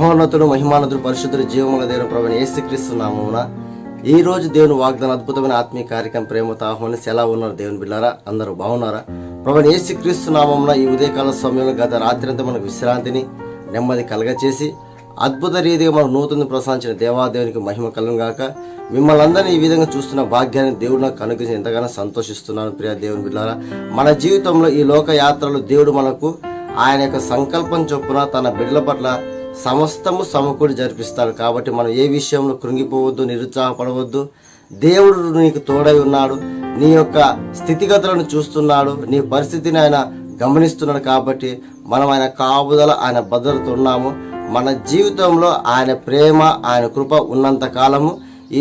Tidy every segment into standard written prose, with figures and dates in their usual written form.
మహోన్నతుడు మహిమానతుడు పరిశుద్ధుడు జీవముల దేవుని ప్రభువైన యేసుక్రీస్తు నామమున ఈ రోజు దేవుని వాగ్దానం అద్భుతమైన ఆత్మీయ కార్యక్రమం ప్రేమతో ఆహ్వానించి ఎలా ఉన్నారు దేవుని బిడ్డారా? అందరూ బాగున్నారా? ప్రభువైన యేసుక్రీస్తు నామమున ఈ ఉదయకాల సమయంలో గత రాత్రి అంతా మనకు విశ్రాంతిని నెమ్మది కలగచేసి అద్భుత రీతిగా మనకు నూతన ప్రసాదించిన దేవాదేవునికి మహిమ కలుగును గాక. మిమ్మల్ని అందరినీ ఈ విధంగా చూస్తున్న భాగ్యాన్ని దేవుడు నాకు అనుగ్రహించి ఎంతగానో సంతోషిస్తున్నాను. ప్రియ దేవుని బిడ్డారా, మన జీవితంలో ఈ లోక యాత్రలు దేవుడు మనకు ఆయన యొక్క సంకల్పం చొప్పున తన బిడ్డల పట్ల సమస్తము సమకూడి జరిపిస్తాడు. కాబట్టి మనం ఏ విషయంలో కృంగిపోవద్దు, నిరుత్సాహపడవద్దు. దేవుడు నీకు తోడై ఉన్నాడు, నీ యొక్క స్థితిగతులను చూస్తున్నాడు, నీ పరిస్థితిని ఆయన గమనిస్తున్నాడు. కాబట్టి మనం ఆయన కాపుదల, ఆయన భద్రత ఉన్నాము. మన జీవితంలో ఆయన ప్రేమ, ఆయన కృప ఉన్నంత కాలము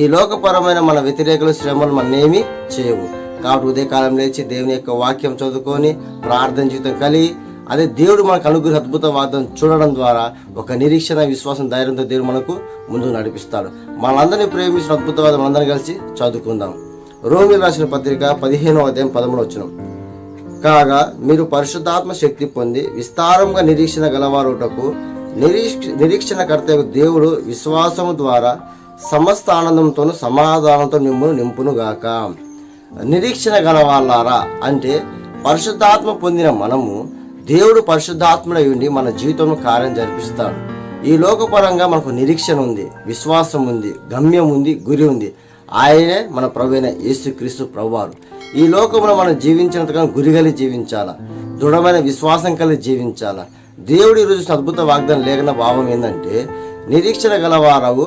ఈ లోకపరమైన మన వ్యతిరేకులు శ్రమలు మననేమి చేయవు. కాబట్టి ఉదయకాలం లేచి దేవుని యొక్క వాక్యం చదువుకొని ప్రార్థన జీవితం కలిగి అదే దేవుడు మనకు అనుగ్రహ అద్భుత వాగ్దానం చూడడం ద్వారా ఒక నిరీక్షణ, విశ్వాసం, ధైర్యంతో దేవుడు మనకు ముందుకు నడిపిస్తాడు. మనందరినీ ప్రేమించిన అద్భుత వాదం మనందరం కలిసి చదువుకుందాం. రోమీయులకు రాసిన పత్రిక 15వ అధ్యాయం 13వ వచనం. కాగా మీరు పరిశుద్ధాత్మ శక్తి పొంది విస్తారంగా నిరీక్షణ గలవారుటకు నిరీక్షణ కర్తయ్య దేవుడు విశ్వాసము ద్వారా సమస్త ఆనందంతోనూ సమాధానంతో మిమ్మల్ని నింపునుగాక. నిరీక్షణ గలవాళ్ళారా అంటే పరిశుద్ధాత్మ పొందిన మనము దేవుడు పరిశుద్ధాత్ముడై ఉండి మన జీవితంలో కార్యం జరిపిస్తాడు. ఈ లోకపరంగా మనకు నిరీక్షణ ఉంది, విశ్వాసం ఉంది, గమ్యం ఉంది, గురి ఉంది. ఆయనే మన ప్రభువైన యేసుక్రీస్తు ప్రభువారు. ఈ లోకంలో మనం జీవించినంతగా గురి కలిగి జీవించాలా, దృఢమైన విశ్వాసం కలిగి జీవించాలా. దేవుడు ఈరోజు అద్భుత వాగ్దానం లేఖన భావం ఏంటంటే నిరీక్షణ గలవారవు,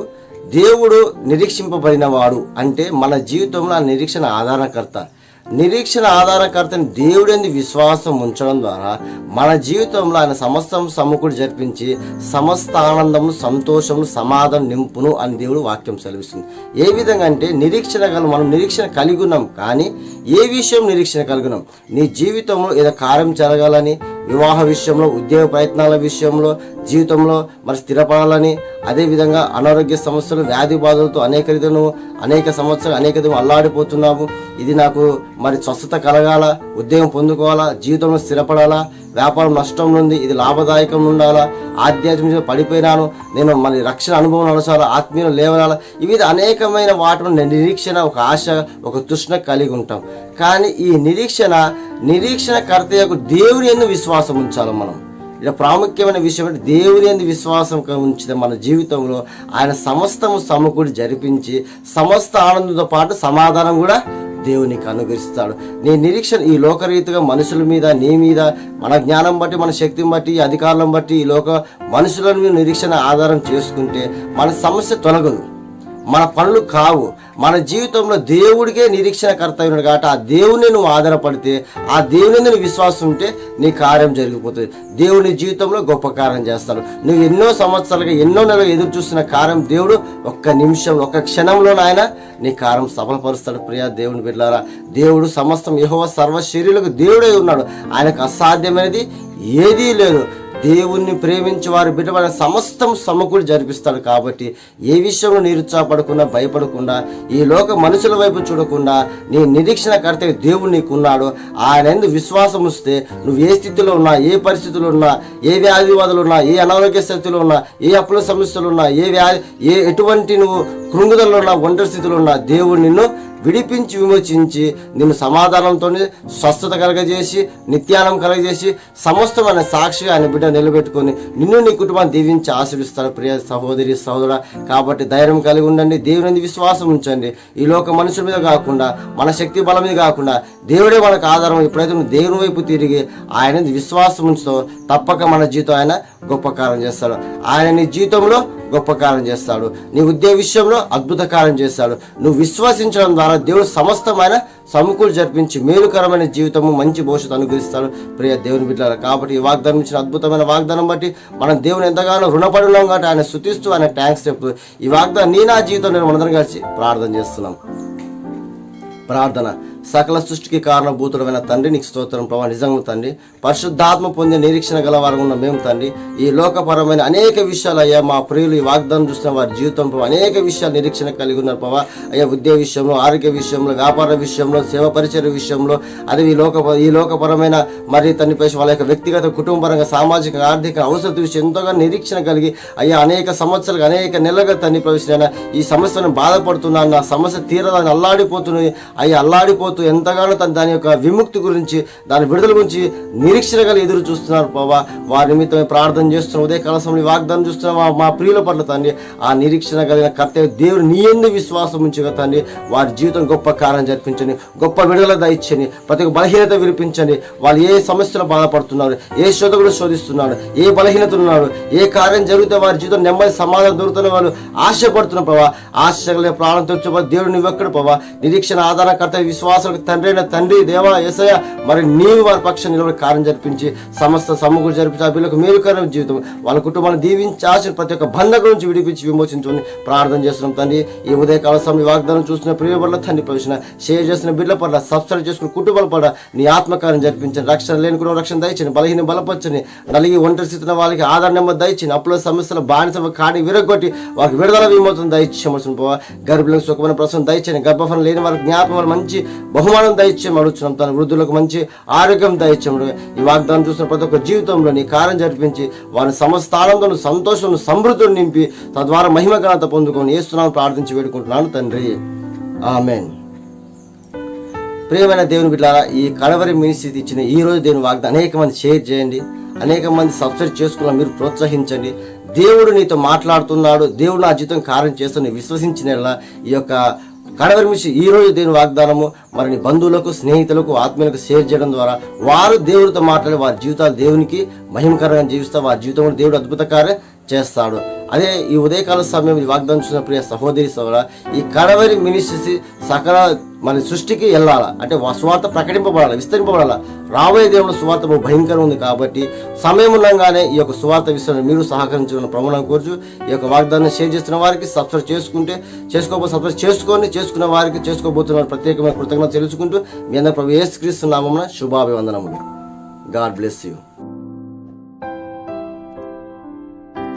దేవుడు నిరీక్షింపబడిన వాడు అంటే మన జీవితంలో ఆ నిరీక్షణ ఆధారకర్త. నిరీక్షణ ఆధారకర్తని దేవుడేంది విశ్వాసం ఉంచడం ద్వారా మన జీవితంలో ఆయన సమస్తం సమకూడి జరిపించి సమస్త ఆనందము, సంతోషము, సమాధానం నింపును అని దేవుడు వాక్యం సెలవిస్తుంది. ఏ విధంగా అంటే మనం నిరీక్షణ కలిగి ఉన్నాం, కానీ ఏ విషయం నిరీక్షణ కలిగినాం? నీ జీవితంలో ఏదో కార్యం జరగాలని, వివాహ విషయంలో, ఉద్యోగ ప్రయత్నాల విషయంలో, జీవితంలో మరి స్థిరపడాలని, అదేవిధంగా అనారోగ్య సమస్యలు, వ్యాధి బాధలతో అనేక సంవత్సరాలు అనేక అల్లాడిపోతున్నాము. ఇది నాకు మరి స్వస్థత కలగాల, ఉద్యోగం పొందుకోవాలా, జీవితంలో స్థిరపడాలా, వ్యాపారం నష్టంలో ఉంది, ఇది లాభదాయకం ఉండాలా, ఆధ్యాత్మిక పడిపోయినాను, నేను మళ్ళీ రక్షణ అనుభవం నడచాలా, ఆత్మీయం లేవనాలా, ఇవి అనేకమైన వాటిలో నిరీక్షణ, ఒక ఆశ, ఒక తృష్ణ కలిగి ఉంటాం. కానీ ఈ నిరీక్షణ కర్తయ్యకు దేవుని యందు విశ్వాసం ఉంచాలి. మనం ఇలా ప్రాముఖ్యమైన విషయం అంటే దేవుని యందు విశ్వాసం ఉంచితే మన జీవితంలో ఆయన సమస్తము సమకూడి జరిపించి సమస్త ఆనందంతో పాటు సమాధానం కూడా దేవునికి అనుగ్రహిస్తాడు. నీ నిరీక్షణ ఈ లోకరీతిగా మనుషుల మీద, నీ మీద, మన జ్ఞానం బట్టి, మన శక్తిని బట్టి, అధికారులను బట్టి ఈ లోక మనుషులను మీద నిరీక్షణ ఆధారం చేసుకుంటే మన సమస్య తొలగదు, మన పనులు కావు. మన జీవితంలో దేవుడికే నిరీక్షణ కర్తవ్యం ఉన్నాడు. కాబట్టి ఆ దేవుని నువ్వు ఆధారపడితే, ఆ దేవుని నువ్వు విశ్వాసం ఉంటే నీ కార్యం జరిగిపోతుంది. దేవుని జీవితంలో గొప్ప కార్యం చేస్తాడు. నువ్వు ఎన్నో సంవత్సరాలుగా, ఎన్నో నెలలు ఎదురు చూస్తున్న కార్యం దేవుడు ఒక్క నిమిషం, ఒక్క క్షణంలో ఆయన నీ కార్యం సఫలపరుస్తాడు. ప్రియా దేవుని బిడ్డలారా, దేవుడు సమస్తం యెహోవా సర్వ శరీరులకు దేవుడై ఉన్నాడు. ఆయనకు అసాధ్యమైనది ఏదీ లేదు. దేవుణ్ణి ప్రేమించి వారు బిడ్డమైన సమస్తం సమకూడి జరిపిస్తాడు. కాబట్టి ఏ విషయంలో నిరుత్సాహపడకుండా, భయపడకుండా, ఈ లోక మనుషుల వైపు చూడకుండా నీ నిరీక్షణ కర్తవ్య దేవుడు నీకున్నాడు. ఆయన యందు విశ్వాసం వస్తే నువ్వు ఏ స్థితిలో ఉన్నా, ఏ పరిస్థితుల్లో ఉన్నా, ఏ వ్యాధివాదులు ఉన్నా, ఏ అనారోగ్య స్థితిలో ఉన్నా, ఏ అప్పుల సమస్యలు ఉన్నా, ఎటువంటి నువ్వు కృంగుదలలో ఉన్నా, ఒంటరి స్థితిలో ఉన్నా, దేవుడు నిన్ను విడిపించి విమోచించి నిన్ను సమాధానంతో స్వస్థత కలగజేసి, నిత్యానం కలగజేసి, సమస్తమైన సాక్షిగా ఆయన బిడ్డ నిలబెట్టుకొని నిన్ను, నీ కుటుంబాన్ని దీవించి ఆశీర్వదిస్తాడు. ప్రియ సహోదరి సహోదరా, కాబట్టి ధైర్యం కలిగి ఉండండి, దేవుని విశ్వాసం ఉంచండి. ఈ లోక మనుషుల మీద కాకుండా, మన శక్తి బలం మీద కాకుండా దేవుడే మనకు ఆధారం. ఎప్పుడైతే నువ్వు దేవుని వైపు తిరిగి ఆయన విశ్వాసం ఉంచుతో తప్పక మన జీవితం ఆయన గొప్ప కార్యం చేస్తాడు. ఆయన నీ జీవితంలో గొప్ప కార్యం చేస్తాడు. నీ ఉద్యోగ విషయంలో అద్భుత కార్యం చేస్తాడు. నువ్వు విశ్వసించడం ద్వారా దేవుడు సమస్తమైన సమకూలు జరిపించి మేలుకరమైన జీవితము, మంచి భవిష్యత్తు అనుగ్రహిస్తాడు. ప్రియ దేవుని బిడ్డలారా, కాబట్టి ఈ వాగ్దానం ఇచ్చిన అద్భుతమైన వాగ్దానం బట్టి మనం దేవుని ఎంతగానో రుణపడి ఉన్నాం. కాబట్టి ఆయన స్తుతిస్తూ, ఆయన థ్యాంక్స్ చెప్తూ ఈ వాగ్దానం నా జీవితంలో మనందరం కలిసి ప్రార్థన చేస్తున్నాం. ప్రార్థన. సకల సృష్టికి కారణభూతుడమైన తండ్రి నీకు స్తోత్రం ప్రభా. నిజంగా తండ్రి పరిశుద్ధాత్మ పొందే నిరీక్షణ గల వారు ఉన్న మేము తండ్రి ఈ లోకపరమైన అనేక విషయాలు అయ్యా మా ప్రియులు ఈ వాగ్దానం చూసిన వారి జీవితం ప్రభావ అనేక విషయాలు నిరీక్షణ కలిగి ఉన్నారు ప్రభావ. అయ్యా ఉద్యోగ విషయంలో, ఆరోగ్య విషయంలో, వ్యాపార విషయంలో, సేవ పరిచయ విషయంలో, అదే ఈ లోకపరమైన మరి తండ్రి పైన వాళ్ళ యొక్క వ్యక్తిగత కుటుంబపరంగా సామాజిక ఆర్థిక అవసరం విషయం ఎంతోగా నిరీక్షణ కలిగి అయ్యా అనేక సంవత్సరాలుగా అనేక నెలలుగా తండ్రి ప్రవేశించిన ఈ సమస్యను బాధపడుతున్నాను, నా సమస్య తీరదని అల్లాడిపోతున్నది అయ్యా. అల్లాడిపోతూ ఎంతగానో దాని యొక్క విముక్తి గురించి దాని విడుదల గురించి నిరీక్షణ కలిగి ఎదురు చూస్తున్నారు ప్రభావ. వారి నిమిత్తమే ప్రార్థన చేస్తున్నాం. ఉదయకాల సమయంలో వాగ్దానం చూస్తున్నాం మా ప్రియుల పట్ల తండ్రి ఆ నిరీక్షణ కలిగిన కర్తవ్య దేవుడు నీ యందు విశ్వాసం ఉంచగా తండ్రి వారి జీవితం గొప్ప కార్యం జరిపించండి, గొప్ప విడుదల దయచండి, ప్రతి ఒక్క బలహీనత విరిపించండి. వాళ్ళు ఏ సమస్యలు బాధపడుతున్నారు, ఏ శోధకుడు శోధిస్తున్నాడు, ఏ బలహీనత ఉన్నాడు, ఏ కార్యం జరిగితే వారి జీవితం నెమ్మది సమాధానం దొరుకుతున్న వాళ్ళు ఆశపడుతున్న ప్రభావ. ఆశలే ప్రాణం తెచ్చుకో దేవుడు నువ్వెక్కడ ప్రభావ. నిరీక్షణ ఆధారకర్త విశ్వాసాలకు తండ్రి అయిన తండ్రి దేవా యేసయ్య మరి నీవు వారి పక్షం నిలబడి కార్యం జరిపించి సమస్త సమకూరు జరిపించి ఆ పిల్లలకు మేలుకరమైన జీవితం వాళ్ళ కుటుంబాన్ని దీవించి ఆశ ప్రతి ఒక్క బంధకు నుంచి విడిపించి విమోచించుకొని ప్రార్థన చేస్తున్నాం తండ్రి. ఈ ఉదయకాల సమయం వాగ్దానం చూసిన ప్రియ పట్ల తండ్రి ప్రవేశన షేర్ చేసిన బిడ్డల పట్ల సబ్స్క్రైబ్ చేసుకున్న కుటుంబాల పట్ల నీ ఆత్మకార్యం జరిపించండి. రక్షణ లేని కూడా రక్షణ దయచండి, బలహీన బలపరచని, నలిగి ఒంటరి స్థితిన వాళ్ళకి ఆధార నెమ్మది దయచండి, అప్పుల సమస్యల బానిస కాడి విరగొట్టి వారికి విడుదల విమోచన దయచేయమని పోవా. గర్భిణులకు సుఖమైన ప్రసవం దయచండి, గర్భఫలం లేని వారికి జ్ఞాపకం మంచి బహుమానం దయచేయమని అడుగుతున్నాం. తన వృద్ధులకు మంచి ఆరోగ్యం దయచేయమని ఈ వాగ్దానం చూసిన ప్రతి ఒక్క జీవితంలో నీ కార్యం జరిపించి వారి సమస్త ఆనందం, సంతోషం, సమృద్ధిని నింపి తద్వారా మహిమ ఘనత పొందుకొని యేసునామమున ప్రార్థించి వేడుకుంటున్నాను తండ్రి, ఆమేన్. ప్రియమైన దేవుని బిడ్డలారా, ఈ కడవరి మినిస్ట్రీ ఇచ్చిన ఈ రోజు దేవుని వాగ్దానం అనేక మంది షేర్ చేయండి, అనేక మంది సబ్స్క్రైబ్ చేసుకున్న మీరు ప్రోత్సహించండి. దేవుడు నీతో మాట్లాడుతున్నాడు, దేవుడు నా జీవితం కార్యం చేస్తున్న విశ్వసించిన ఈ యొక్క కడవరి మినిస్ట్రీ ఈ రోజు దేవుని వాగ్దానము మరి నీ బంధువులకు, స్నేహితులకు, ఆత్మీయులకు షేర్ చేయడం ద్వారా వారు దేవుడితో మాట్లాడి వారి జీవితాలు దేవునికి మహిమకరంగా జీవిస్తారు, వారి జీవితంలో దేవుడు అద్భుత కార్యం చేస్తాడు. అదే ఈ ఉదయకాల సమయం ఈ వాగ్దానం చూసిన ప్రియ సహోదరి సోదరా, ఈ కడవరి మినిస్ట్రీ సకల మన సృష్టికి వెళ్ళాలా అంటే సువార్త ప్రకటింపబడాలి, విస్తరింపబడాలా. రాబోయే దేవుడు సువార్త భయంకరం ఉంది కాబట్టి సమయం ఉండగానే ఈ యొక్క సువార్త విషయంలో మీరు సహకరించాలని ప్రమాణం కోరుచు ఈ యొక్క వాగ్దానం షేర్ చేస్తున్న వారికి సబ్స్క్రైబ్ సబ్స్క్రైబ్ చేసుకున్న వారికి చేసుకోబోతున్న వారికి ప్రత్యేకమైన కృతజ్ఞత తెలుసుకుంటూ మీ అందరూ ప్రభు యేసుక్రీస్తు నామమున శుభాభివందనములు. God bless you.